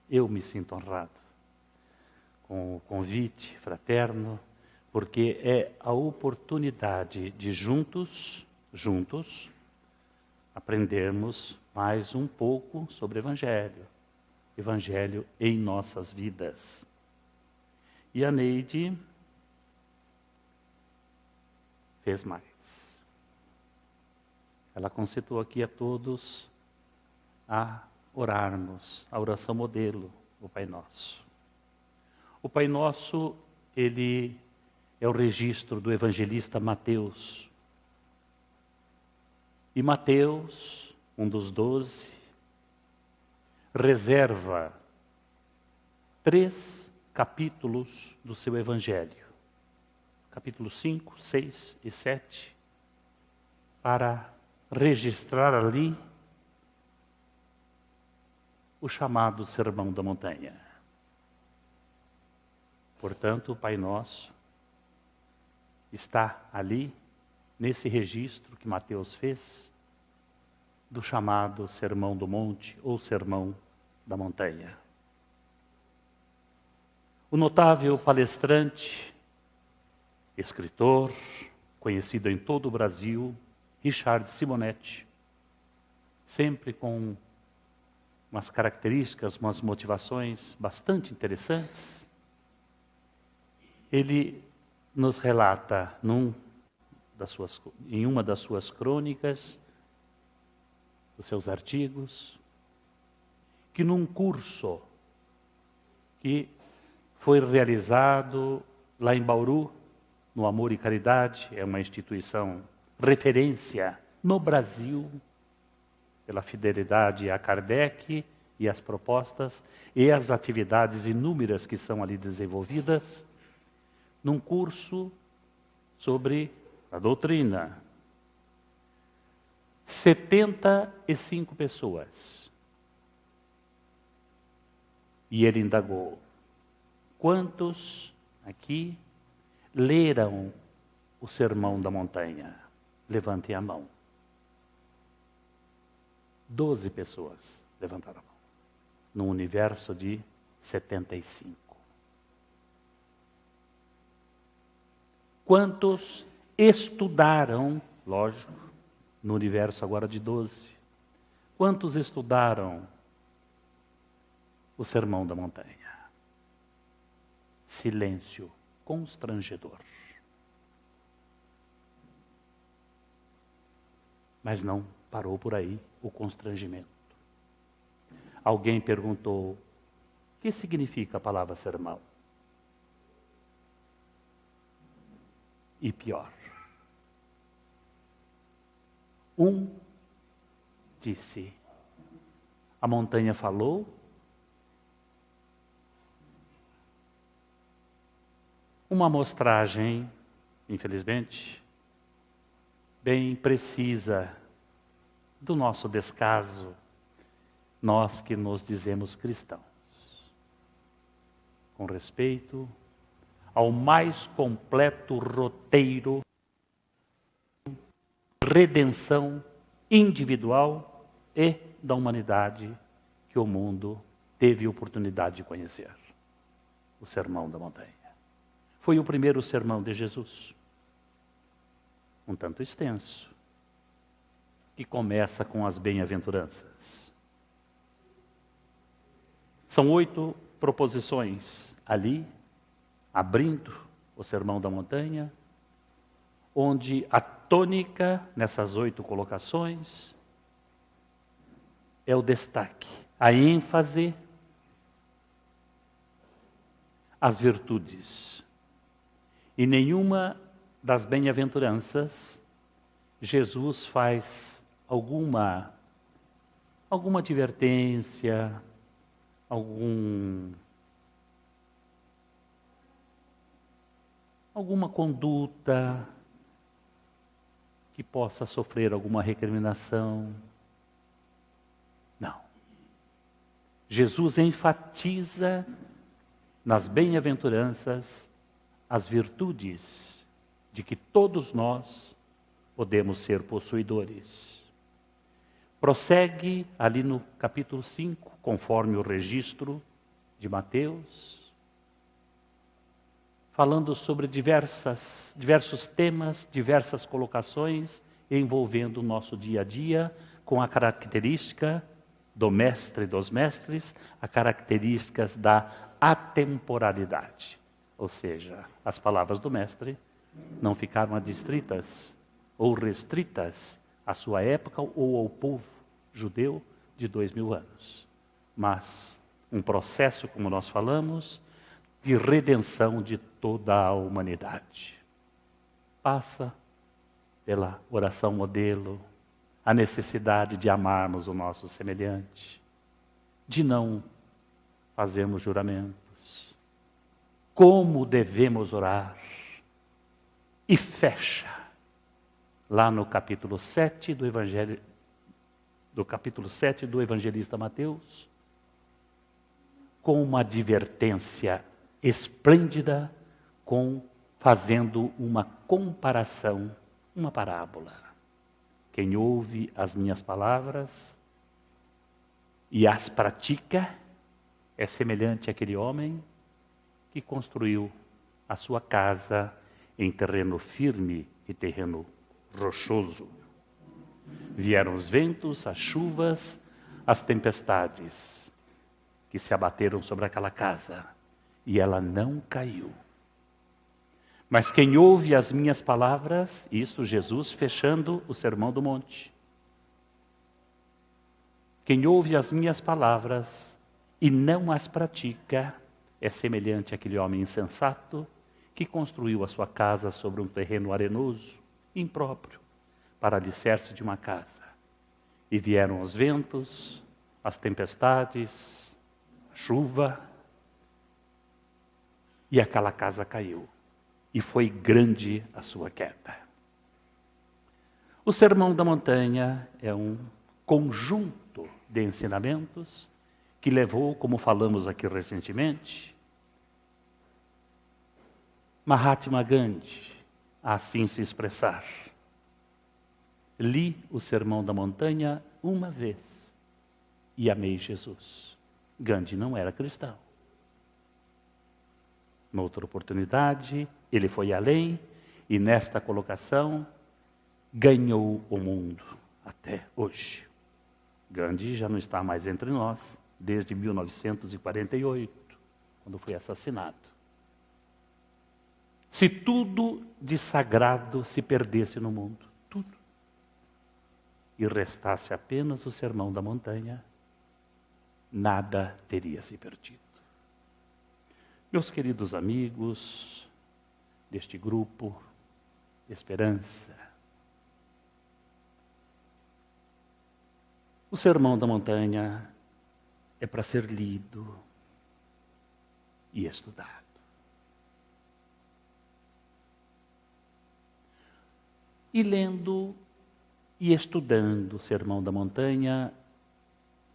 Eu me sinto honrado com o convite fraterno, porque é a oportunidade de juntos, aprendermos mais um pouco sobre o Evangelho em nossas vidas. E a Neide fez mais. Ela concitou aqui a todos a orarmos, a oração modelo, o Pai Nosso. O Pai Nosso, ele é o registro do evangelista Mateus. E Mateus, um dos 12, reserva 3 capítulos do seu evangelho. Capítulo 5, 6 e 7, para registrar ali o chamado Sermão da Montanha. Portanto, o Pai Nosso está ali, nesse registro que Mateus fez, do chamado Sermão do Monte ou Sermão da Montanha. O notável palestrante, escritor, conhecido em todo o Brasil, Richard Simonetti, sempre com umas características, umas motivações bastante interessantes, ele nos relata em uma das suas crônicas, dos seus artigos, que num curso que foi realizado lá em Bauru, no Amor e Caridade, é uma instituição referência no Brasil, pela fidelidade a Kardec e as propostas e as atividades inúmeras que são ali desenvolvidas, num curso sobre a doutrina. 75 pessoas. E ele indagou: quantos aqui leram o Sermão da Montanha? Levantem a mão. 12 pessoas levantaram a mão, num universo de 75. Quantos estudaram, lógico, no universo agora de 12, quantos estudaram o Sermão da Montanha? Silêncio constrangedor. Mas não parou por aí o constrangimento. Alguém perguntou: o que significa a palavra sermão? E pior, um disse: a montanha falou, uma amostragem, infelizmente, bem precisa do nosso descaso, nós que nos dizemos cristãos, com respeito ao mais completo roteiro, redenção individual e da humanidade que o mundo teve oportunidade de conhecer. O Sermão da Montanha. Foi o primeiro sermão de Jesus, um tanto extenso, que começa com as bem-aventuranças. São 8 proposições ali, abrindo o Sermão da Montanha, onde a tônica nessas 8 colocações é o destaque, a ênfase, as virtudes. E nenhuma das bem-aventuranças Jesus faz alguma advertência, alguma conduta que possa sofrer alguma recriminação. Não. Jesus enfatiza nas bem-aventuranças as virtudes de que todos nós podemos ser possuidores. Prossegue ali no capítulo 5, conforme o registro de Mateus, falando sobre diversos temas, diversas colocações, envolvendo o nosso dia a dia, com a característica do mestre dos mestres, as características da atemporalidade. Ou seja, as palavras do mestre não ficaram adstritas ou restritas à sua época ou ao povo judeu de 2000 anos. Mas um processo, como nós falamos, de redenção de toda a humanidade. Passa pela oração modelo, a necessidade de amarmos o nosso semelhante, de não fazermos juramentos, como devemos orar, e fecha lá no capítulo 7 do Evangelho, do capítulo 7 do evangelista Mateus, com uma advertência esplêndida, fazendo uma comparação, uma parábola. Quem ouve as minhas palavras e as pratica é semelhante àquele homem que construiu a sua casa em terreno firme e terreno rochoso. Vieram os ventos, as chuvas, as tempestades que se abateram sobre aquela casa e ela não caiu. Mas quem ouve as minhas palavras, isto Jesus fechando o Sermão do Monte. Quem ouve as minhas palavras e não as pratica, é semelhante àquele homem insensato que construiu a sua casa sobre um terreno arenoso, impróprio, para alicerce de uma casa. E vieram os ventos, as tempestades, a chuva, e aquela casa caiu. E foi grande a sua queda. O Sermão da Montanha é um conjunto de ensinamentos que levou, como falamos aqui recentemente, Mahatma Gandhi a assim se expressar. Li o Sermão da Montanha uma vez e amei Jesus. Gandhi não era cristão. Noutra oportunidade, ele foi além e nesta colocação ganhou o mundo até hoje. Gandhi já não está mais entre nós desde 1948, quando foi assassinado. Se tudo de sagrado se perdesse no mundo, tudo, e restasse apenas o Sermão da Montanha, nada teria se perdido. Meus queridos amigos deste grupo Esperança, o Sermão da Montanha é para ser lido e estudado. E lendo e estudando o Sermão da Montanha,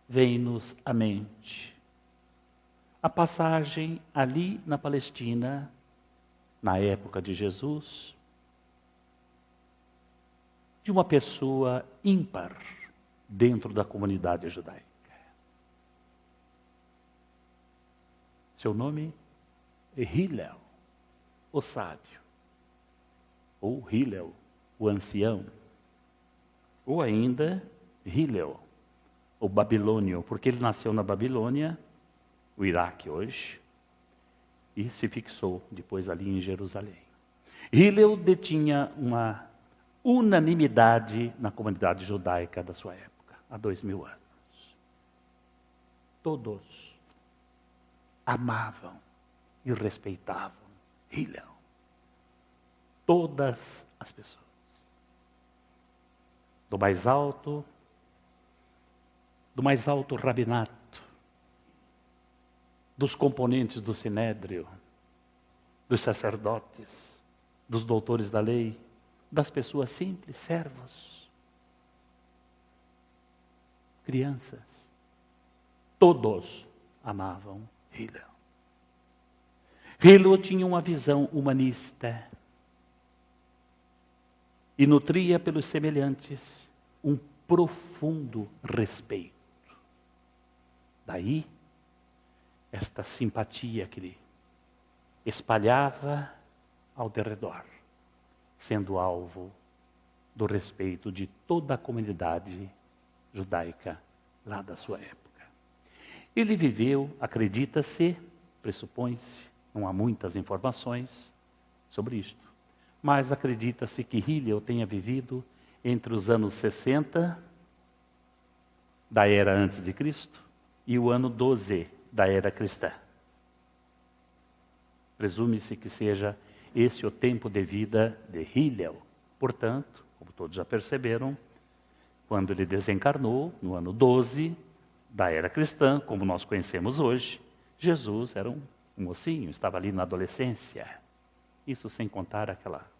vem-nos à mente a passagem ali na Palestina, na época de Jesus, de uma pessoa ímpar dentro da comunidade judaica. Seu nome é Hillel, o sábio, ou Hillel, o ancião, ou ainda Hillel, o babilônio, porque ele nasceu na Babilônia, o Iraque hoje, e se fixou depois ali em Jerusalém. Hillel detinha uma unanimidade na comunidade judaica da sua época, há 2000 anos. Todos amavam e respeitavam Hillel. Todas as pessoas. Do mais alto rabinato, dos componentes do Sinédrio, dos sacerdotes, dos doutores da lei, das pessoas simples, servos, crianças, todos amavam Hillel. Hillel tinha uma visão humanista e nutria pelos semelhantes um profundo respeito. Daí esta simpatia que ele espalhava ao derredor, sendo alvo do respeito de toda a comunidade judaica lá da sua época. Ele viveu, acredita-se, pressupõe-se, não há muitas informações sobre isto, mas acredita-se que Hillel tenha vivido entre os anos 60 da era antes de Cristo e o ano 12 da era cristã. Presume-se que seja esse o tempo de vida de Hillel. Portanto, como todos já perceberam, quando ele desencarnou, no ano 12 da era cristã, como nós conhecemos hoje, Jesus era um mocinho, estava ali na adolescência. Isso sem contar aquela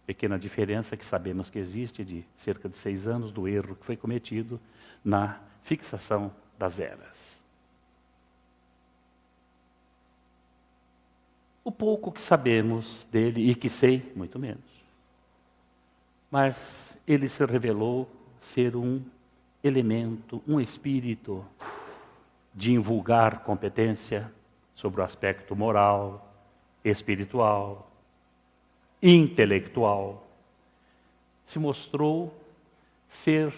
pequena diferença que sabemos que existe de cerca de 6 anos do erro que foi cometido na fixação das eras. O pouco que sabemos dele, e que sei, muito menos. Mas ele se revelou ser um elemento, um espírito de invulgar competência sobre o aspecto moral, espiritual, intelectual. Se mostrou ser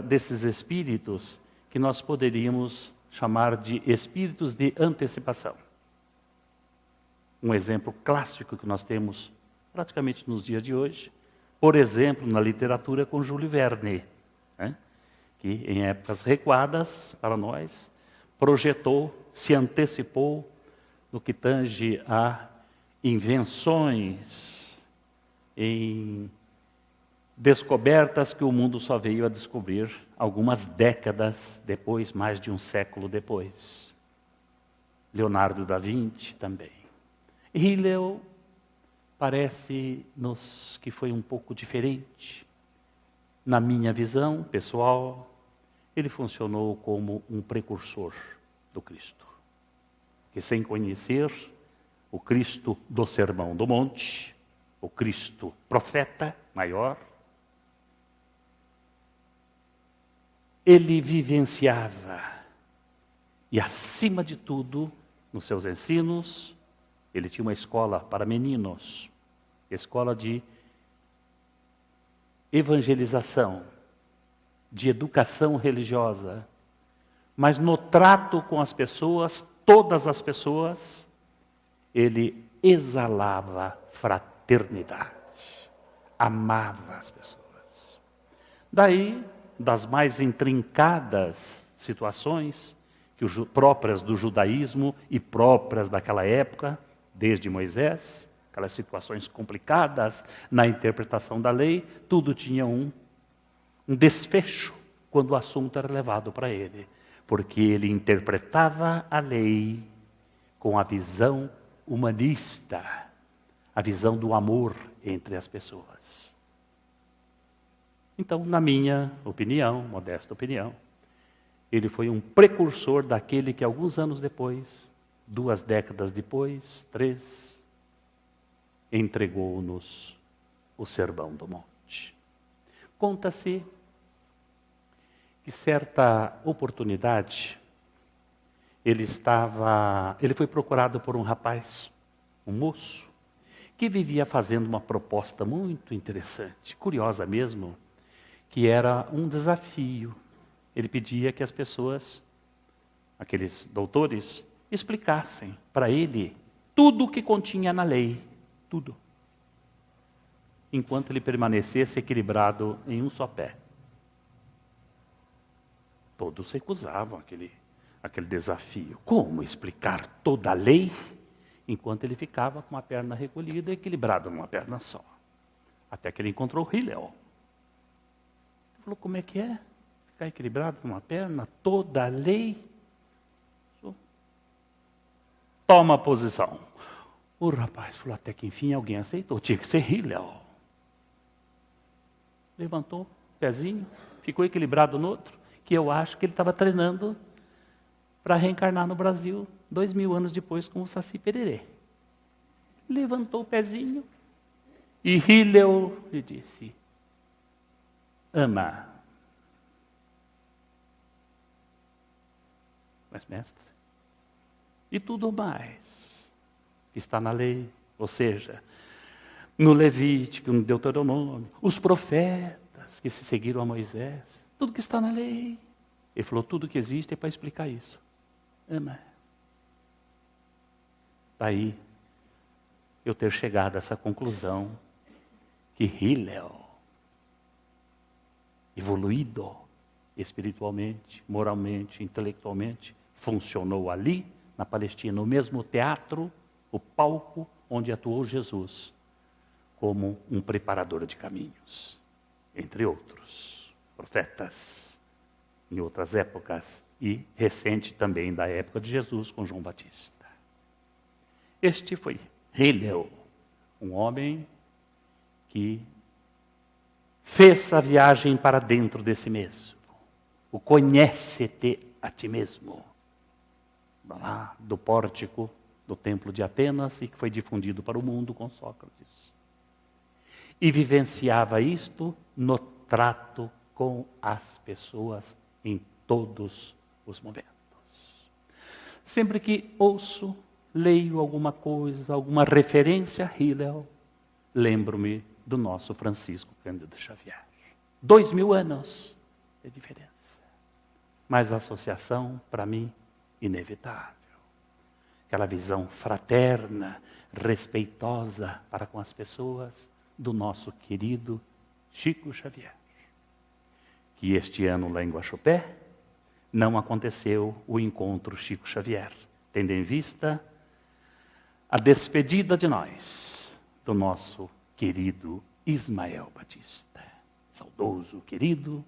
desses espíritos que nós poderíamos chamar de espíritos de antecipação. Um exemplo clássico que nós temos praticamente nos dias de hoje, por exemplo, na literatura com Júlio Verne, que em épocas recuadas para nós, projetou, se antecipou no que tange a invenções, em descobertas que o mundo só veio a descobrir algumas décadas depois, mais de um século depois. Leonardo da Vinci também. Hillel parece-nos que foi um pouco diferente. Na minha visão pessoal, ele funcionou como um precursor do Cristo. Que sem conhecer o Cristo do Sermão do Monte, o Cristo profeta maior, ele vivenciava, e acima de tudo, nos seus ensinos, ele tinha uma escola para meninos, escola de evangelização, de educação religiosa, mas no trato com as pessoas, todas as pessoas, ele exalava fraternidade, amava as pessoas. Daí, das mais intrincadas situações próprias do judaísmo e próprias daquela época, desde Moisés, aquelas situações complicadas na interpretação da lei, tudo tinha um desfecho quando o assunto era levado para ele, porque ele interpretava a lei com a visão humanista, a visão do amor entre as pessoas. Então, na minha opinião, modesta opinião, ele foi um precursor daquele que alguns anos depois, 2 décadas depois, 3, entregou-nos o Sermão do Monte. Conta-se que certa oportunidade, ele foi procurado por um rapaz, um moço, que vivia fazendo uma proposta muito interessante, curiosa mesmo, que era um desafio. Ele pedia que as pessoas, aqueles doutores, explicassem para ele tudo o que continha na lei, tudo, enquanto ele permanecesse equilibrado em um só pé. Todos recusavam aquele desafio. Como explicar toda a lei enquanto ele ficava com uma perna recolhida e equilibrado numa perna só? Até que ele encontrou Hillel. Ele falou, como é que é? Ficar equilibrado numa perna, toda a lei? Toma a posição. O rapaz falou, até que enfim alguém aceitou. Tinha que ser Hillel. Levantou o pezinho, ficou equilibrado no outro, que eu acho que ele estava treinando para reencarnar no Brasil 2000 anos depois com o Saci Pererê. Levantou o pezinho e Hillel lhe disse, ama. Mas mestre, e tudo mais que está na lei, ou seja, no Levítico, no Deuteronômio, os profetas que se seguiram a Moisés, tudo que está na lei. Ele falou, tudo que existe é para explicar isso. Amém. Daí eu ter chegado a essa conclusão que Hillel, evoluído espiritualmente, moralmente, intelectualmente, funcionou ali, na Palestina, no mesmo teatro, o palco onde atuou Jesus, como um preparador de caminhos, entre outros profetas, em outras épocas, e recente também da época de Jesus, com João Batista. Este foi Hillel, um homem que fez a viagem para dentro de si mesmo. O conhece-te a ti mesmo. Lá do pórtico do templo de Atenas e que foi difundido para o mundo com Sócrates. E vivenciava isto no trato com as pessoas em todos os momentos. Sempre que ouço, leio alguma coisa, alguma referência a Hillel, lembro-me do nosso Francisco Cândido Xavier. 2000 anos de diferença. Mas a associação, para mim, inevitável. Aquela visão fraterna, respeitosa para com as pessoas do nosso querido Chico Xavier. Que este ano lá em Guaxupé não aconteceu o encontro Chico Xavier, tendo em vista a despedida de nós, do nosso querido Ismael Batista, saudoso, querido,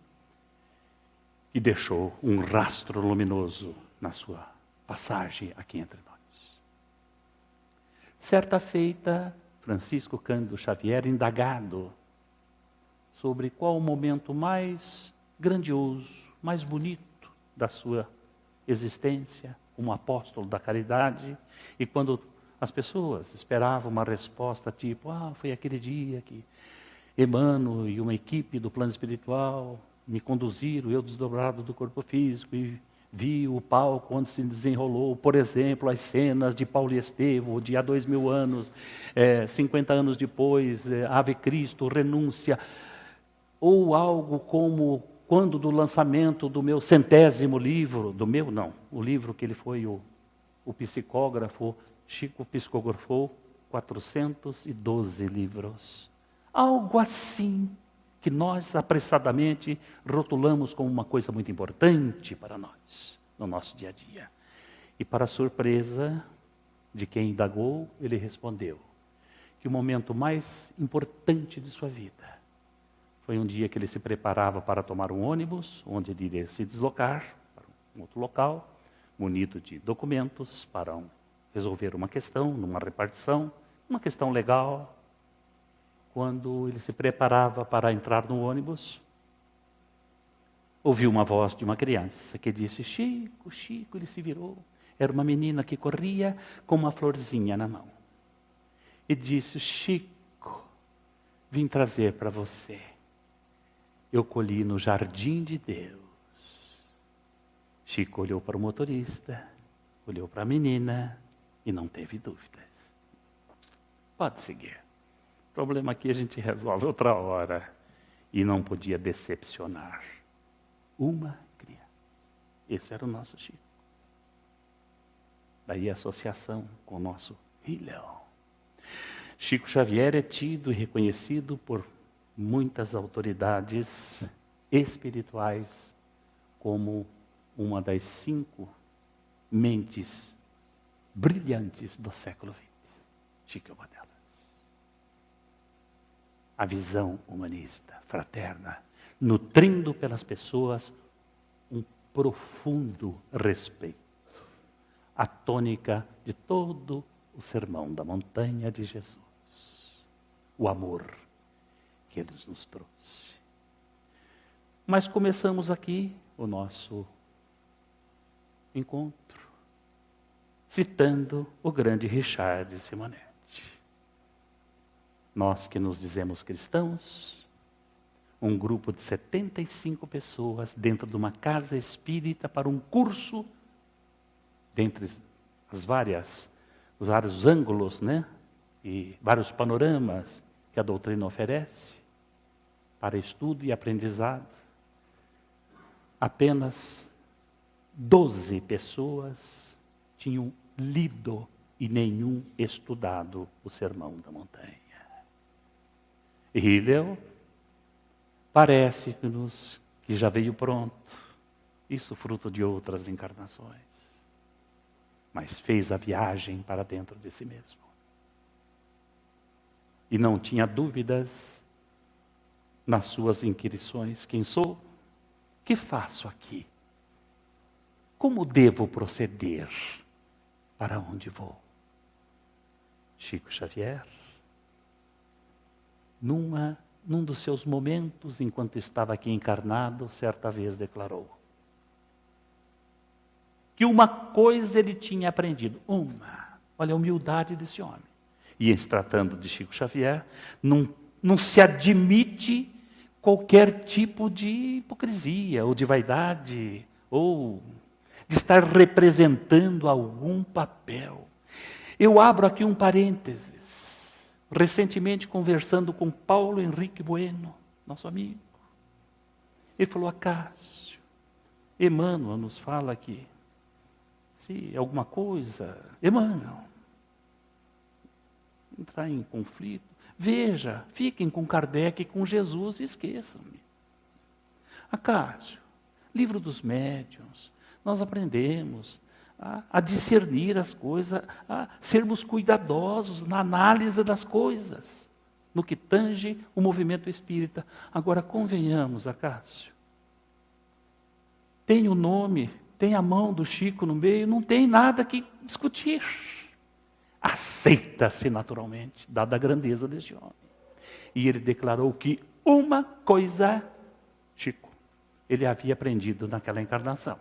que deixou um rastro luminoso na sua passagem aqui entre nós. Certa feita, Francisco Cândido Xavier, indagado sobre qual o momento mais grandioso, mais bonito da sua existência como apóstolo da caridade, e quando as pessoas esperavam uma resposta tipo, foi aquele dia que Emmanuel e uma equipe do plano espiritual me conduziram, eu desdobrado do corpo físico, e vi o palco onde se desenrolou, por exemplo, as cenas de Paulo e Estevão, de há 2000 anos, 50 anos depois, Ave Cristo, Renúncia, ou algo como quando do lançamento do meu 100º livro, o livro que ele foi o psicógrafo, Chico psicografou 412 livros. Algo assim que nós apressadamente rotulamos como uma coisa muito importante para nós, no nosso dia a dia. E para a surpresa de quem indagou, ele respondeu que o momento mais importante de sua vida foi um dia que ele se preparava para tomar um ônibus, onde ele iria se deslocar para um outro local, munido de documentos para resolver uma questão, numa repartição, uma questão legal. Quando ele se preparava para entrar no ônibus, ouviu uma voz de uma criança que disse, Chico, Chico, ele se virou. Era uma menina que corria com uma florzinha na mão. E disse, Chico, vim trazer para você. Eu colhi no jardim de Deus. Chico olhou para o motorista, olhou para a menina e não teve dúvidas. Pode seguir. O problema aqui a gente resolve outra hora. E não podia decepcionar uma criança. Esse era o nosso Chico. Daí a associação com o nosso Hillel. Chico Xavier é tido e reconhecido por muitas autoridades espirituais como uma das 5 mentes brilhantes do século XX. Chico é uma delas. A visão humanista, fraterna, nutrindo pelas pessoas um profundo respeito. A tônica de todo o sermão da montanha de Jesus. O amor que Ele nos trouxe. Mas começamos aqui o nosso encontro citando o grande Richard Simonetti. Nós que nos dizemos cristãos, um grupo de 75 pessoas dentro de uma casa espírita para um curso, dentre os vários ângulos, né? E vários panoramas que a doutrina oferece para estudo e aprendizado. Apenas 12 pessoas tinham lido e nenhum estudado o Sermão da Montanha. E Hillel parece-nos que já veio pronto, isso fruto de outras encarnações, mas fez a viagem para dentro de si mesmo. E não tinha dúvidas nas suas inquirições: quem sou? Que faço aqui? Como devo proceder? Para onde vou? Chico Xavier, num dos seus momentos, enquanto estava aqui encarnado, certa vez declarou que uma coisa ele tinha aprendido. Olha a humildade desse homem. E em se tratando de Chico Xavier, não se admite qualquer tipo de hipocrisia, ou de vaidade, ou de estar representando algum papel. Eu abro aqui um parênteses. Recentemente, conversando com Paulo Henrique Bueno, nosso amigo, ele falou: Acácio, Emmanuel nos fala aqui, se alguma coisa, Emmanuel, entrar em conflito, veja, fiquem com Kardec e com Jesus e esqueçam-me. Acácio, livro dos médiuns, nós aprendemos a discernir as coisas, a sermos cuidadosos na análise das coisas, no que tange o movimento espírita. Agora, convenhamos, Acácio, tem o nome, tem a mão do Chico no meio, não tem nada que discutir. Aceita-se naturalmente, dada a grandeza deste homem. E ele declarou que uma coisa, Chico, ele havia aprendido naquela encarnação.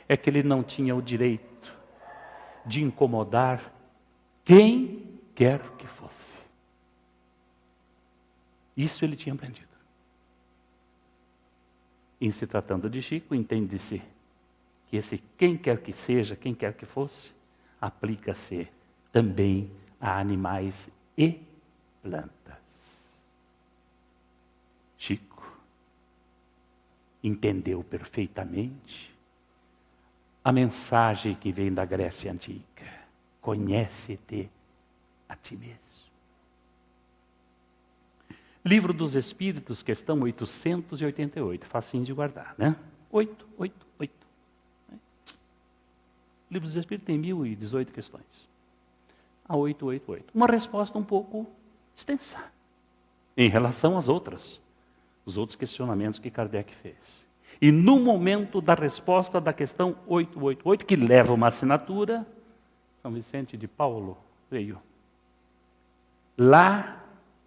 É que ele não tinha o direito de incomodar quem quer que fosse. Isso ele tinha aprendido. Em se tratando de Chico, entende-se que esse quem quer que seja, quem quer que fosse, aplica-se também a animais e plantas. Chico entendeu perfeitamente a mensagem que vem da Grécia Antiga: conhece-te a ti mesmo. Livro dos Espíritos, questão 888, facinho de guardar, né? 888. O Livro dos Espíritos tem 1018 questões. A 888. Uma resposta um pouco extensa em relação às outras, os outros questionamentos que Kardec fez. E no momento da resposta da questão 888, que leva uma assinatura, São Vicente de Paulo veio. Lá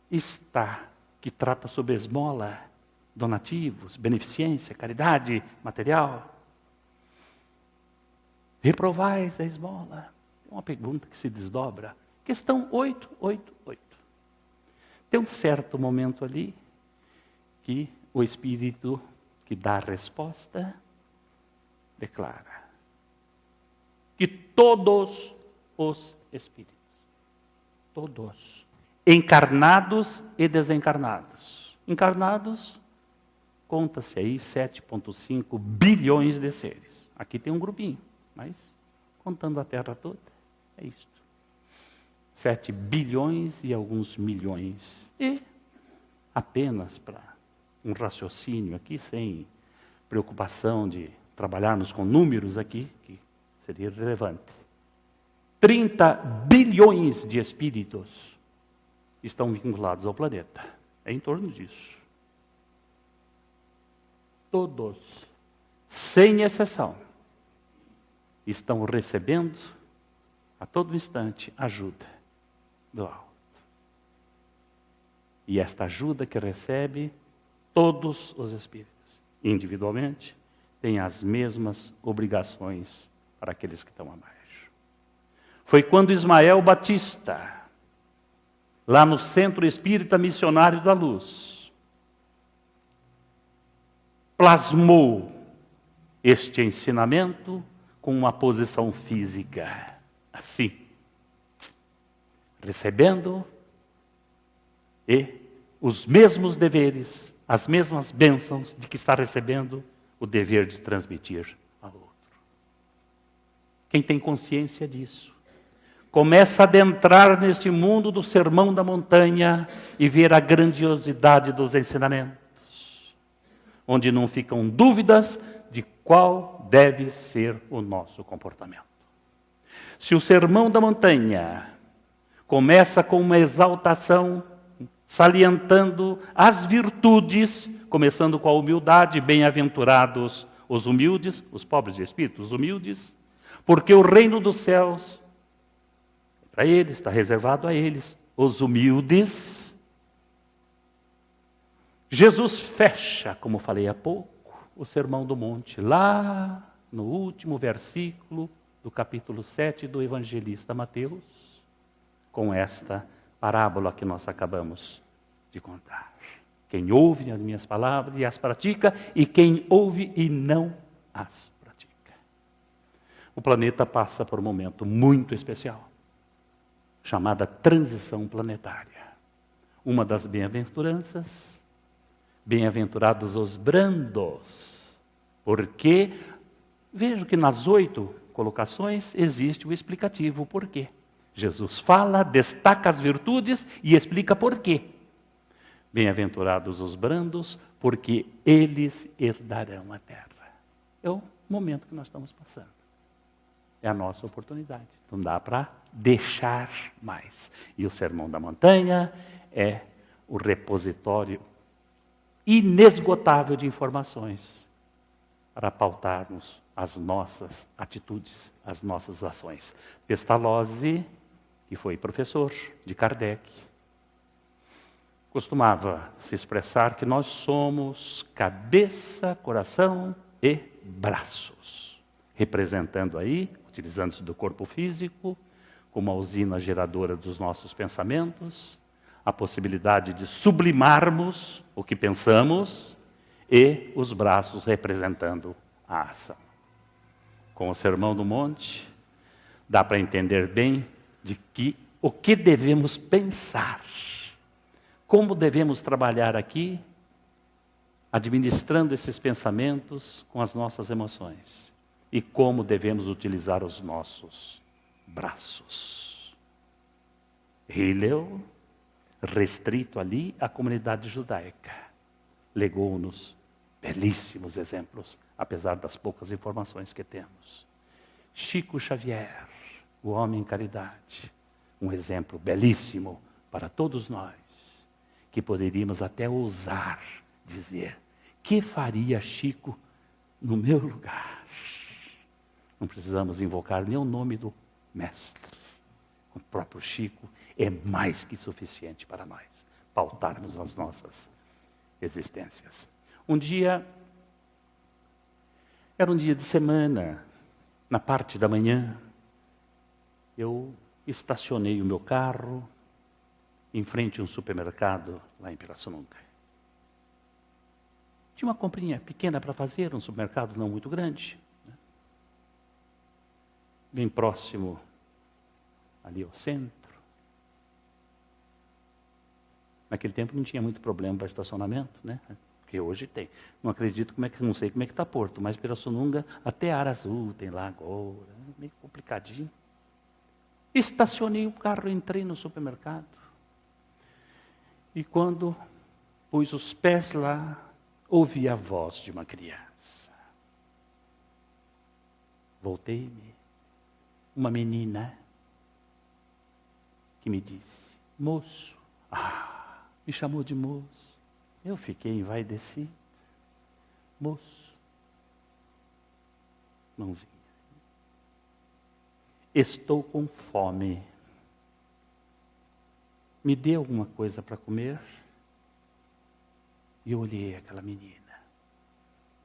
está, que trata sobre esmola, donativos, beneficência, caridade material. Reprovais a esmola. É uma pergunta que se desdobra. Questão 888. Tem um certo momento ali que o Espírito que dá a resposta declara que todos os Espíritos, todos, encarnados e desencarnados. Encarnados, conta-se aí 7,5 bilhões de seres. Aqui tem um grupinho, mas contando a Terra toda, é isto. 7 bilhões e alguns milhões. E apenas para um raciocínio aqui, sem preocupação de trabalharmos com números aqui, que seria irrelevante. 30 bilhões de espíritos estão vinculados ao planeta. É em torno disso. Todos, sem exceção, estão recebendo a todo instante ajuda do alto. E esta ajuda que recebe, todos os espíritos, individualmente, têm as mesmas obrigações para aqueles que estão abaixo. Foi quando Ismael Batista, lá no Centro Espírita Missionário da Luz, plasmou este ensinamento com uma posição física, assim, recebendo e os mesmos deveres, as mesmas bênçãos de que está recebendo o dever de transmitir ao outro. Quem tem consciência disso, começa a adentrar neste mundo do Sermão da Montanha e ver a grandiosidade dos ensinamentos, onde não ficam dúvidas de qual deve ser o nosso comportamento. Se o Sermão da Montanha começa com uma exaltação, salientando as virtudes, começando com a humildade, bem-aventurados os humildes, os pobres de espírito, os humildes, porque o reino dos céus, para eles, está reservado a eles, os humildes. Jesus fecha, como falei há pouco, o Sermão do Monte, lá no último versículo do capítulo 7 do evangelista Mateus, com esta parábola que nós acabamos de contar. Quem ouve as minhas palavras e as pratica, e quem ouve e não as pratica. O planeta passa por um momento muito especial, chamada transição planetária. Uma das bem-aventuranças, bem-aventurados os brandos, porque vejo que nas 8 colocações existe o explicativo, o porquê. Jesus fala, destaca as virtudes e explica por quê. Bem-aventurados os brandos, porque eles herdarão a terra. É o momento que nós estamos passando. É a nossa oportunidade. Não dá para deixar mais. E o Sermão da Montanha é o repositório inesgotável de informações para pautarmos as nossas atitudes, as nossas ações. Pestalozzi, que foi professor de Kardec, costumava se expressar que nós somos cabeça, coração e braços, representando aí, utilizando-se do corpo físico, como a usina geradora dos nossos pensamentos, a possibilidade de sublimarmos o que pensamos, e os braços representando a ação. Com o Sermão do Monte, dá para entender bem de que o que devemos pensar, como devemos trabalhar aqui, administrando esses pensamentos com as nossas emoções, e como devemos utilizar os nossos braços. Hillel, restrito ali à comunidade judaica, legou-nos belíssimos exemplos, apesar das poucas informações que temos. Chico Xavier, o homem em caridade, um exemplo belíssimo para todos nós, que poderíamos até ousar dizer: que faria Chico no meu lugar? Não precisamos invocar nem o nome do mestre. O próprio Chico é mais que suficiente para nós pautarmos as nossas existências. Um dia, era um dia de semana, na parte da manhã, eu estacionei o meu carro em frente a um supermercado lá em Pirassununga. Tinha uma comprinha pequena para fazer, um supermercado não muito grande, né? Bem próximo ali ao centro. Naquele tempo não tinha muito problema para estacionamento, né? Porque hoje tem. Não acredito não sei como é que está Porto, mas Pirassununga até Araçu tem lá agora, meio complicadinho. Estacionei o carro, entrei no supermercado. E quando pus os pés lá, ouvi a voz de uma criança. Voltei-me, uma menina que me disse: moço, me chamou de moço. Eu fiquei envaidecido. Moço, mãozinha assim. Estou com fome. Me dê alguma coisa para comer? E eu olhei aquela menina.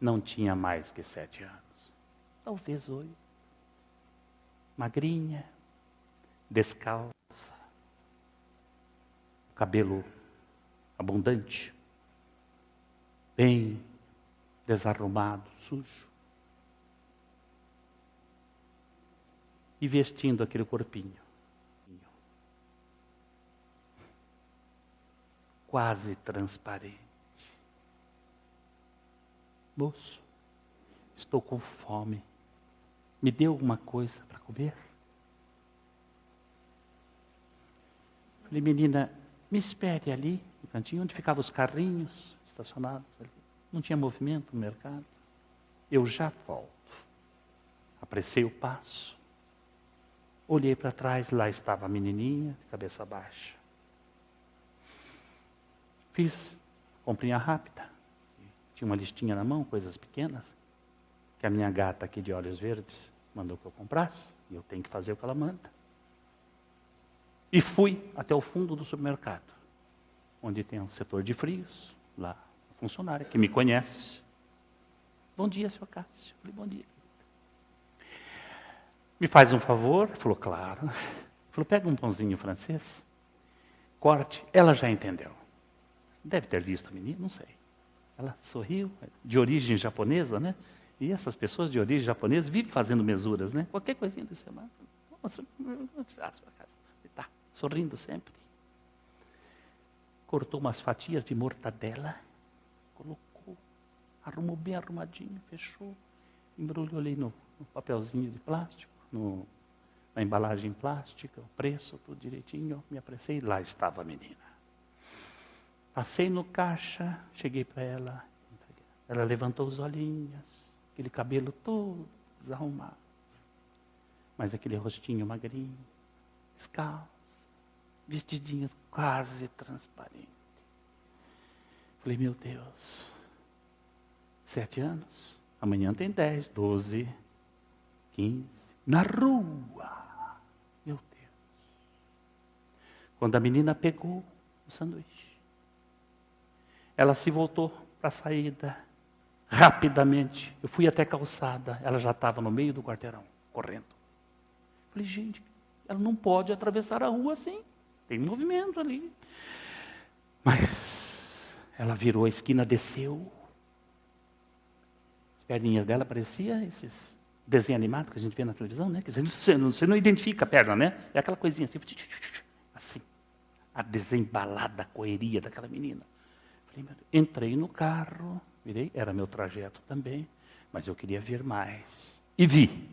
Não tinha mais que 7 anos. Talvez 8. Magrinha, descalça, cabelo abundante, bem desarrumado, sujo. e vestindo aquele corpinho. Quase transparente. Moço, estou com fome. Me dê alguma coisa para comer? Falei, menina, me espere ali, no cantinho, onde ficavam os carrinhos estacionados ali. Não tinha movimento no mercado. Eu já volto. Apressei o passo. Olhei para trás, lá estava a menininha, de cabeça baixa. Fiz comprinha rápida. Tinha uma listinha na mão, coisas pequenas, que a minha gata aqui de olhos verdes mandou que eu comprasse, e eu tenho que fazer o que ela manda. E fui até o fundo do supermercado, onde tem um setor de frios, lá, a funcionária, que me conhece. Bom dia, seu Cássio. Eu falei, bom dia. Me faz um favor? Ele falou, claro. Ele falou, pega um pãozinho francês, corte. Ela já entendeu. Deve ter visto a menina, não sei. Ela sorriu, de origem japonesa, né? E essas pessoas de origem japonesa vivem fazendo mesuras, né? Qualquer coisinha desse semana. Tá, sorrindo sempre. Cortou umas fatias de mortadela, colocou, arrumou bem arrumadinho, fechou, embrulhou ali no papelzinho de plástico, na embalagem plástica, o preço, tudo direitinho. Me apressei, lá estava a menina. Passei no caixa, cheguei para ela, ela levantou os olhinhos, aquele cabelo todo desarrumado, mas aquele rostinho magrinho, descalço, vestidinho quase transparente. Falei, meu Deus, 7 anos, amanhã tem 10, 12, 15, na rua, meu Deus. Quando a menina pegou o sanduíche, ela se voltou para a saída, rapidamente. Eu fui até a calçada, ela já estava no meio do quarteirão, correndo. Falei, gente, ela não pode atravessar a rua assim, tem movimento ali. Mas ela virou a esquina, desceu. As perninhas dela pareciam esses desenhos animados que a gente vê na televisão, né? Você não identifica a perna, né? É aquela coisinha assim, a desembalada correria daquela menina. Entrei no carro, virei, era meu trajeto também, mas eu queria ver mais. E vi,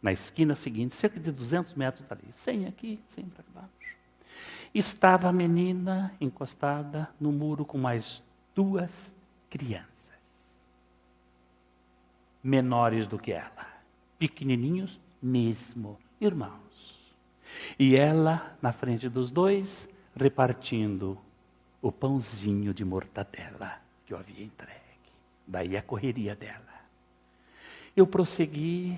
na esquina seguinte, cerca de 200 metros dali, 100 aqui, 100 para baixo, estava a menina encostada no muro com mais 2 crianças, menores do que ela, pequenininhos mesmo, irmãos. E ela, na frente dos dois, repartindo o pãozinho de mortadela que eu havia entregue. Daí a correria dela. Eu prossegui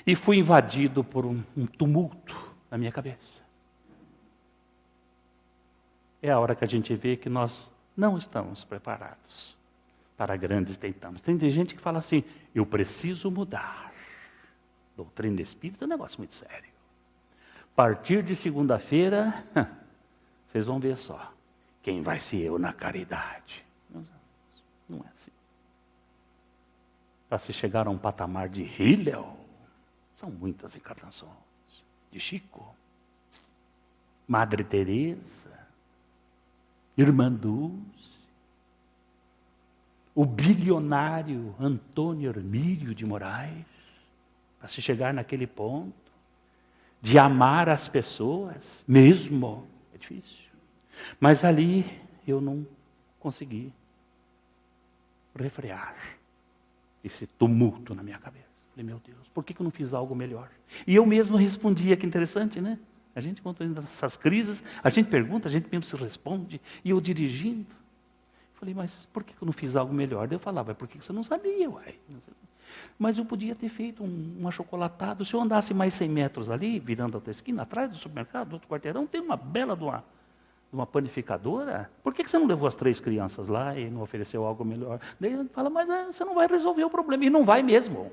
e fui invadido por um tumulto na minha cabeça. É a hora que a gente vê que nós não estamos preparados para grandes tentames. Tem gente que fala assim, eu preciso mudar. Doutrina espírita é um negócio muito sério. A partir de segunda-feira, vocês vão ver só. Quem vai ser eu na caridade? Não é assim. Para se chegar a um patamar de Hillel, são muitas encarnações. De Chico, Madre Teresa, Irmã Dulce, o bilionário Antônio Hermílio de Moraes, para se chegar naquele ponto de amar as pessoas, mesmo, é difícil. Mas ali eu não consegui refrear esse tumulto na minha cabeça. Falei, meu Deus, por que eu não fiz algo melhor? E eu mesmo respondia, que interessante, né? A gente, quando entra nessas crises, a gente pergunta, a gente mesmo se responde, e eu dirigindo. Falei, mas por que eu não fiz algo melhor? Daí eu falava, por que você não sabia, uai? Mas eu podia ter feito um achocolatado. Se eu andasse mais 100 metros ali, virando a outra esquina, atrás do supermercado, do outro quarteirão, tem uma bela de uma panificadora. Por que você não levou as 3 crianças lá e não ofereceu algo melhor? Daí ele fala, mas você não vai resolver o problema. E não vai mesmo.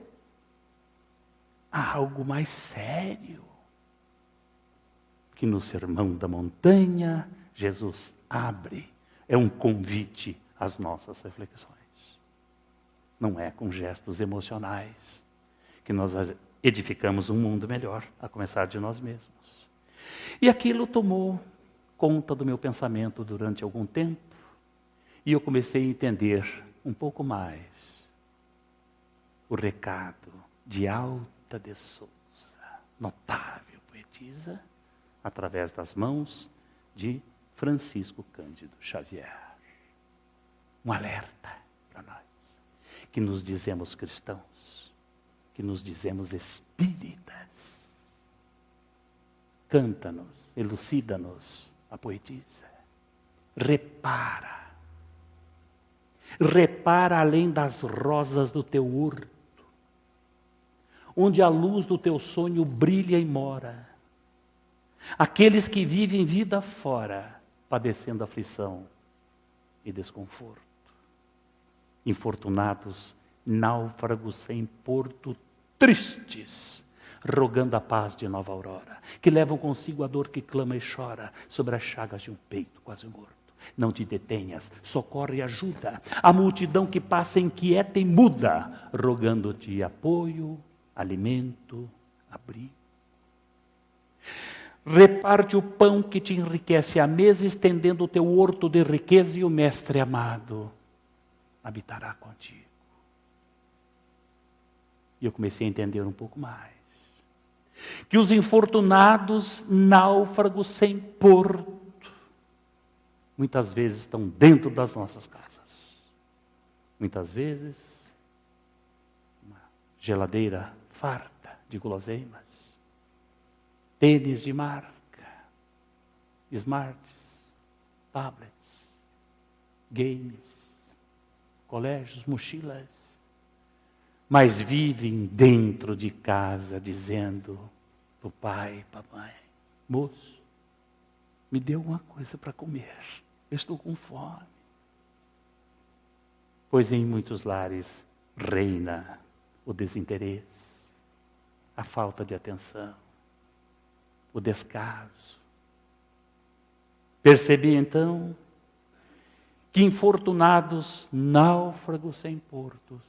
Há algo mais sério. Que no Sermão da Montanha, Jesus abre. É um convite às nossas reflexões. Não é com gestos emocionais que nós edificamos um mundo melhor, a começar de nós mesmos. E aquilo tomou conta do meu pensamento durante algum tempo, e eu comecei a entender um pouco mais o recado de Alta de Souza, notável poetisa, através das mãos de Francisco Cândido Xavier. Um alerta para nós, que nos dizemos cristãos, que nos dizemos espíritas. Canta-nos, elucida-nos a poetisa. Repara. Repara além das rosas do teu horto, onde a luz do teu sonho brilha e mora. Aqueles que vivem vida fora, padecendo aflição e desconforto. Infortunados, náufragos sem porto, tristes, rogando a paz de nova aurora, que levam consigo a dor que clama e chora sobre as chagas de um peito quase morto. Não te detenhas, socorre e ajuda a multidão que passa inquieta e muda, rogando-te apoio, alimento, abrigo. Reparte o pão que te enriquece à mesa, estendendo o teu horto de riqueza, e o Mestre amado habitará contigo. E eu comecei a entender um pouco mais. Que os infortunados, náufragos sem porto, muitas vezes estão dentro das nossas casas. Muitas vezes, uma geladeira farta de guloseimas, tênis de marca, smarts, tablets, games, colégios, mochilas, mas vivem dentro de casa dizendo para o pai, para a mãe: moço, me dê alguma coisa para comer, eu estou com fome. Pois em muitos lares reina o desinteresse, a falta de atenção, o descaso. Percebi então que infortunados, náufragos sem portos,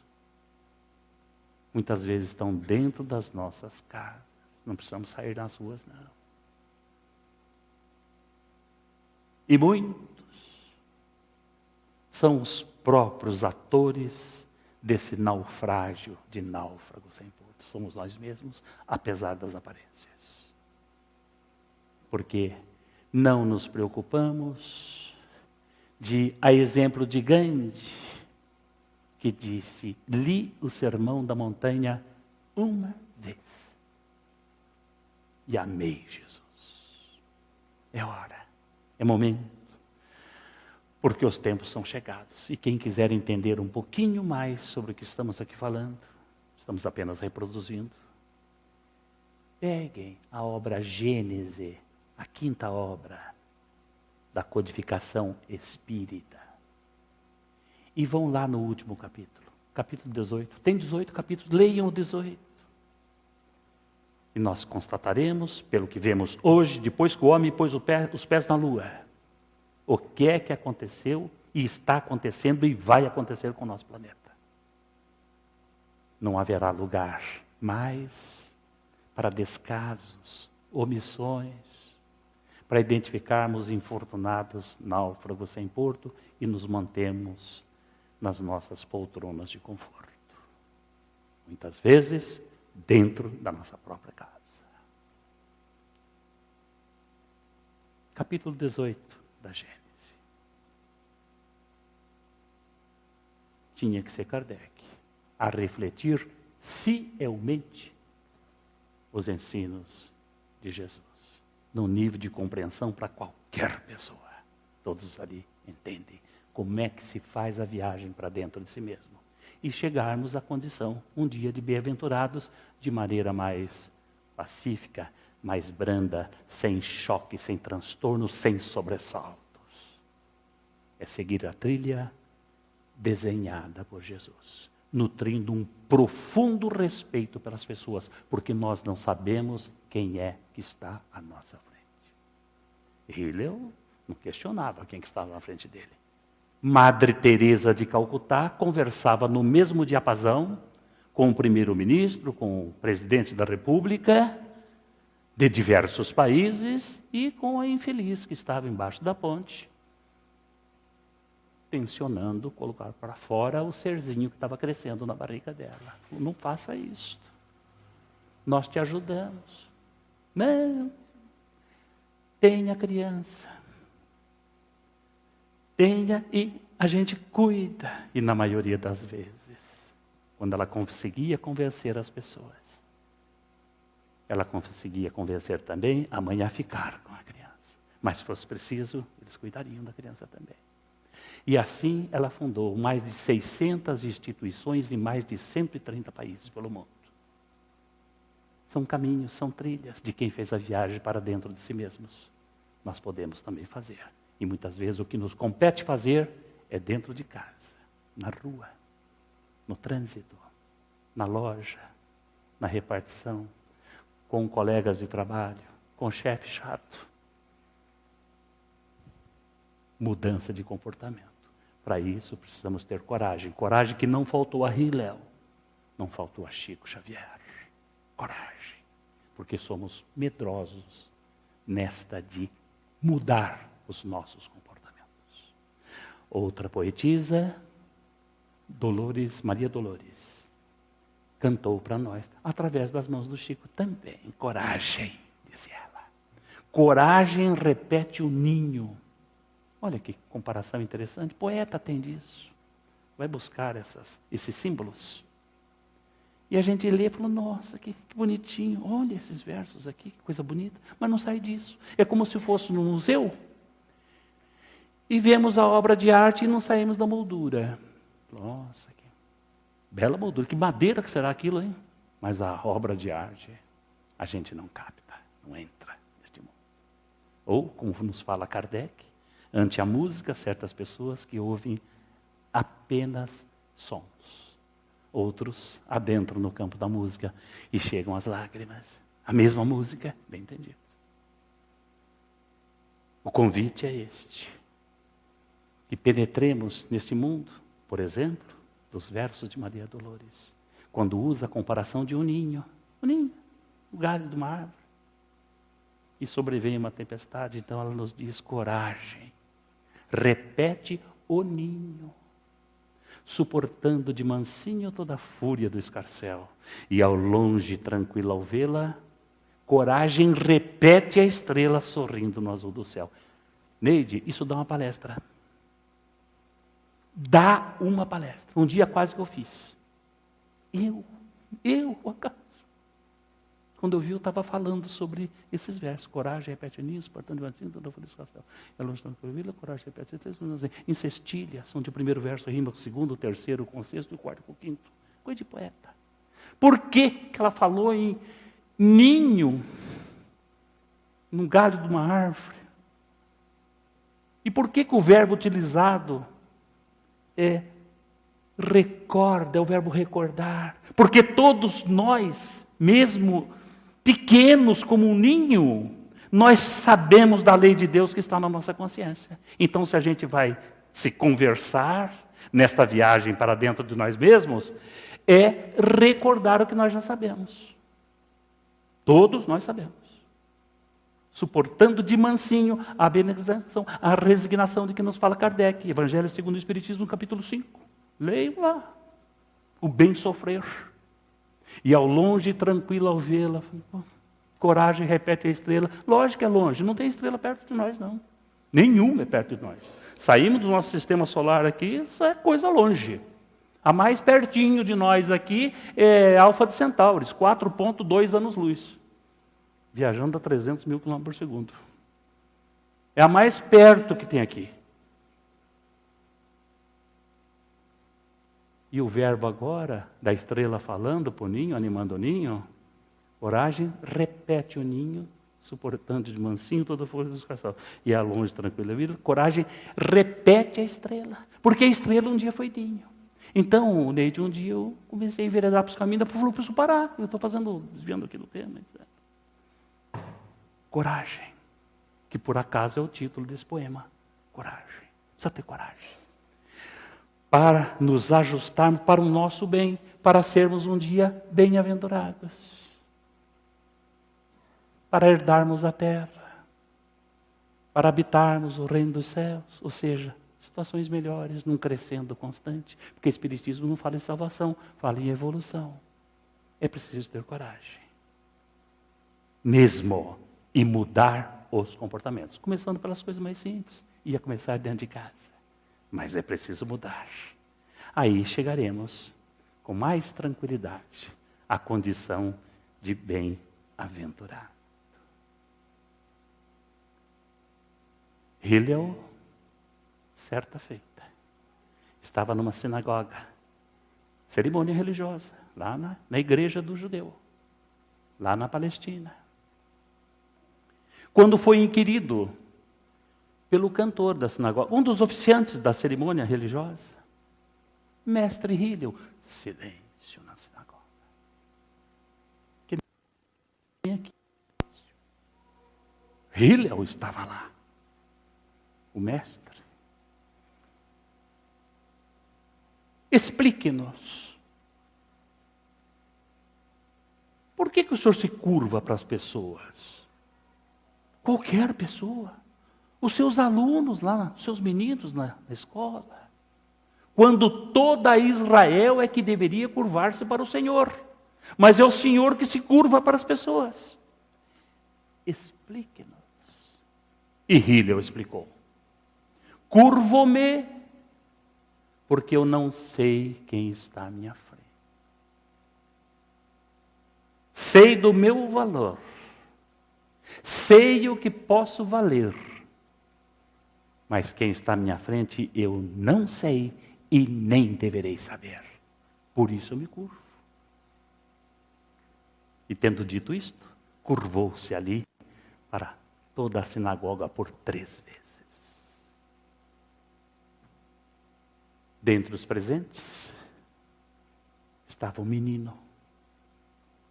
muitas vezes estão dentro das nossas casas. Não precisamos sair nas ruas, não. E muitos são os próprios atores desse naufrágio de náufragos sem portos. Somos nós mesmos, apesar das aparências. Porque não nos preocupamos de, a exemplo de Gandhi, que disse: li o Sermão da Montanha uma vez e amei Jesus. É hora, é momento, porque os tempos são chegados. E quem quiser entender um pouquinho mais sobre o que estamos aqui falando, estamos apenas reproduzindo, peguem a obra Gênese, a quinta obra da codificação espírita, e vão lá no último capítulo, capítulo 18. Tem 18 capítulos, leiam o 18. E nós constataremos, pelo que vemos hoje, depois que o homem pôs os pés na lua, o que é que aconteceu e está acontecendo e vai acontecer com o nosso planeta. Não haverá lugar mais para descasos, omissões, para identificarmos infortunados, náufragos sem porto e nos mantemos nas nossas poltronas de conforto. Muitas vezes, dentro da nossa própria casa. Capítulo 18 da Gênese. Tinha que ser Kardec a refletir fielmente os ensinos de Jesus, num nível de compreensão para qualquer pessoa. Todos ali entendem como é que se faz a viagem para dentro de si mesmo. E chegarmos à condição, um dia, de bem-aventurados, de maneira mais pacífica, mais branda, sem choque, sem transtorno, sem sobressaltos. É seguir a trilha desenhada por Jesus, nutrindo um profundo respeito pelas pessoas, porque nós não sabemos quem é que está à nossa frente. Ele não questionava quem que estava na frente dele. Madre Teresa de Calcutá conversava no mesmo diapasão com o primeiro-ministro, com o presidente da República, de diversos países, e com a infeliz que estava embaixo da ponte, tensionando colocar para fora o serzinho que estava crescendo na barriga dela. Não faça isto. Nós te ajudamos. Não. Tenha criança. Tenha e a gente cuida. E na maioria das vezes, quando ela conseguia convencer as pessoas, ela conseguia convencer também a mãe a ficar com a criança. Mas se fosse preciso, eles cuidariam da criança também. E assim ela fundou mais de 600 instituições em mais de 130 países pelo mundo. São caminhos, são trilhas de quem fez a viagem para dentro de si mesmos. Nós podemos também fazer. E muitas vezes o que nos compete fazer é dentro de casa, na rua, no trânsito, na loja, na repartição, com colegas de trabalho, com o chefe chato. Mudança de comportamento. Para isso precisamos ter coragem. Coragem que não faltou a Hillel, não faltou a Chico Xavier. Coragem. Porque somos medrosos nesta de mudar os nossos comportamentos. Outra poetisa, Maria Dolores, cantou para nós, através das mãos do Chico também. Coragem, disse ela. Coragem repete o ninho. Olha que comparação interessante. Poeta tem disso. Vai buscar esses símbolos. E a gente lê e fala, nossa, que bonitinho. Olha esses versos aqui, que coisa bonita. Mas não sai disso. É como se fosse no museu e vemos a obra de arte e não saímos da moldura. Nossa, que bela moldura. Que madeira que será aquilo, hein? Mas a obra de arte, a gente não capta, não entra neste mundo. Ou, como nos fala Kardec, ante a música, certas pessoas que ouvem apenas sons. Outros adentram no campo da música e chegam às lágrimas. A mesma música, bem entendido. O convite é este. Que penetremos neste mundo, por exemplo, dos versos de Maria Dolores, quando usa a comparação de um ninho, o galho de uma árvore. E sobrevém uma tempestade, então ela nos diz coragem. Repete o ninho, suportando de mansinho toda a fúria do escarcéu. E ao longe, tranquila ao vê-la, coragem repete a estrela sorrindo no azul do céu. Neide, isso dá uma palestra. Dá uma palestra. Um dia quase que eu fiz. Acaso. Quando eu vi, eu estava falando sobre esses versos. Coragem, repete nisso, portanto, toda a fúria do escarcéu. É longe da vila, coragem, repete. Em cestilha, são de primeiro verso, rima com o segundo, o terceiro, com o sexto, o quarto, com o quinto. Coisa de poeta. Por que ela falou em ninho, num galho de uma árvore? E por que o verbo utilizado é recorda, é o verbo recordar? Porque todos nós, mesmo pequenos como um ninho, nós sabemos da lei de Deus que está na nossa consciência. Então, se a gente vai se conversar nesta viagem para dentro de nós mesmos, é recordar o que nós já sabemos. Todos nós sabemos. Suportando de mansinho a abnegação, a resignação de que nos fala Kardec, Evangelho segundo o Espiritismo, no capítulo 5. Leiam lá. O bem sofrer. E ao longe, tranquilo ao vê-la, coragem, repete a estrela. Lógico que é longe, não tem estrela perto de nós, não. Nenhum é perto de nós. Saímos do nosso sistema solar aqui, isso é coisa longe. A mais pertinho de nós aqui é Alfa de Centauri, 4,2 anos-luz. Viajando a 300 mil km por segundo. É a mais perto que tem aqui. E o verbo agora, da estrela falando para o ninho, animando o ninho, coragem, repete o ninho, suportando de mansinho toda a força do escarcéu. E a longe, tranquila vida, coragem, repete a estrela. Porque a estrela um dia foi ninho. Então, Neide, um dia eu comecei a enveredar para os caminhos, falou, preciso parar. Eu estou desviando aqui do tema, etc. Coragem, que por acaso é o título desse poema. Coragem, precisa ter coragem. Para nos ajustarmos para o nosso bem, para sermos um dia bem-aventurados, para herdarmos a terra, para habitarmos o reino dos céus, ou seja, situações melhores, num crescendo constante, porque o Espiritismo não fala em salvação, fala em evolução. É preciso ter coragem, mesmo, e mudar os comportamentos, começando pelas coisas mais simples, ia começar dentro de casa, mas é preciso mudar. Aí chegaremos com mais tranquilidade à condição de bem-aventurado. Hillel, certa feita, estava numa sinagoga, cerimônia religiosa, lá na igreja do judeu, lá na Palestina. Quando foi inquirido pelo cantor da sinagoga, um dos oficiantes da cerimônia religiosa, mestre Hillel, silêncio na sinagoga. Que nem aqui. Hillel estava lá, o mestre. Explique-nos. Por que o senhor se curva para as pessoas? Qualquer pessoa. Os seus alunos lá, os seus meninos na escola. Quando toda Israel é que deveria curvar-se para o Senhor. Mas é o Senhor que se curva para as pessoas. Explique-nos. E Hillel explicou. Curvo-me porque eu não sei quem está à minha frente. Sei do meu valor. Sei o que posso valer. Mas quem está à minha frente eu não sei e nem deverei saber. Por isso eu me curvo. E tendo dito isto, curvou-se ali para toda a sinagoga por 3 vezes. Dentre os presentes estava um menino,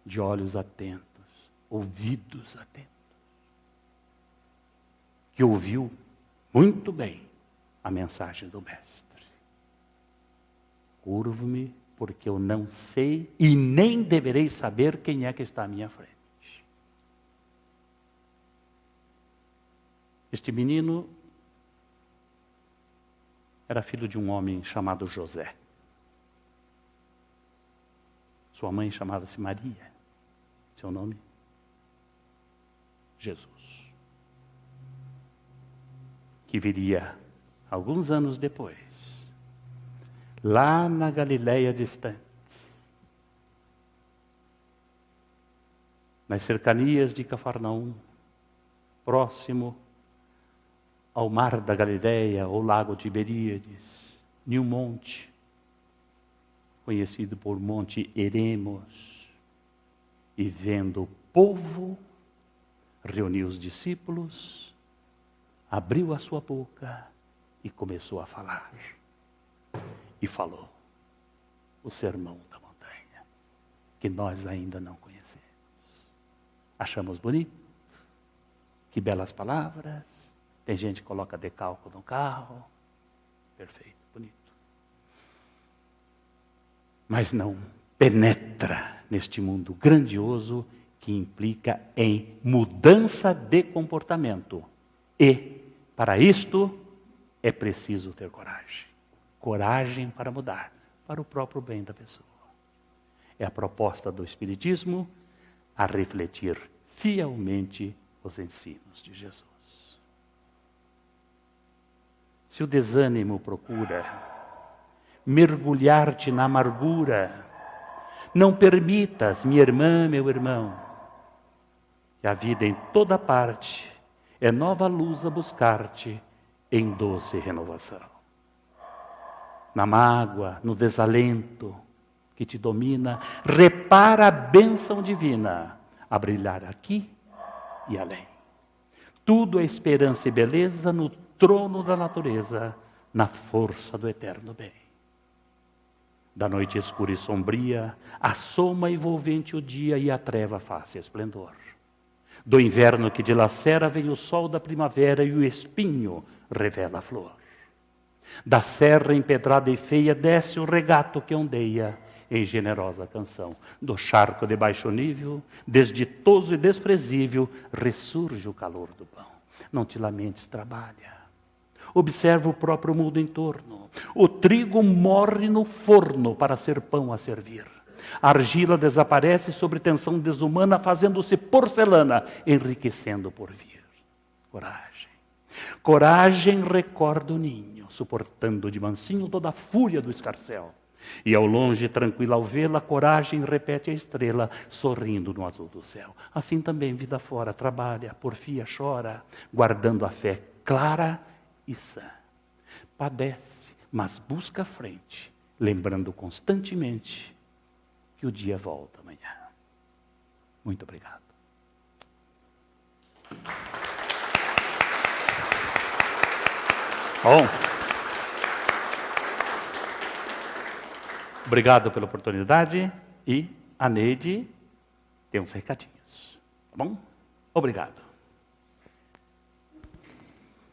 de olhos atentos, ouvidos atentos, que ouviu muito bem a mensagem do mestre. Curvo-me porque eu não sei e nem deverei saber quem é que está à minha frente. Este menino era filho de um homem chamado José. Sua mãe chamava-se Maria. Seu nome? Jesus. Que viria alguns anos depois, lá na Galileia distante, nas cercanias de Cafarnaum, próximo ao mar da Galileia, ou lago de Tiberíades, em um monte, conhecido por Monte Eremos, e vendo o povo, reuniu os discípulos, abriu a sua boca e começou a falar. E falou o sermão da montanha, que nós ainda não conhecemos. Achamos bonito? Que belas palavras. Tem gente que coloca decalco no carro. Perfeito, bonito. Mas não penetra neste mundo grandioso que implica em mudança de comportamento. E, para isto, é preciso ter coragem. Coragem para mudar, para o próprio bem da pessoa. É a proposta do Espiritismo a refletir fielmente os ensinos de Jesus. Se o desânimo procura mergulhar-te na amargura, não permitas, minha irmã, meu irmão, que a vida em toda parte é nova luz a buscar-te em doce renovação. Na mágoa, no desalento que te domina, repara a bênção divina a brilhar aqui e além. Tudo é esperança e beleza no trono da natureza, na força do eterno bem. Da noite escura e sombria, a soma envolvente o dia e a treva faz esplendor. Do inverno que dilacera vem o sol da primavera e o espinho revela a flor. Da serra empedrada e feia desce o regato que ondeia em generosa canção. Do charco de baixo nível, desditoso e desprezível, ressurge o calor do pão. Não te lamentes, trabalha. Observa o próprio mundo em torno. O trigo morre no forno para ser pão a servir. A argila desaparece sob tensão desumana, fazendo-se porcelana, enriquecendo por vir. Coragem. Coragem recorda o ninho, suportando de mansinho toda a fúria do escarcéu. E ao longe, tranquila ao vê-la, coragem repete a estrela, sorrindo no azul do céu. Assim também, vida fora, trabalha, porfia, chora, guardando a fé clara e sã. Padece, mas busca a frente, lembrando constantemente que o dia volta amanhã. Muito obrigado. Bom, obrigado pela oportunidade e a Neide tem uns recadinhos, tá bom? Obrigado.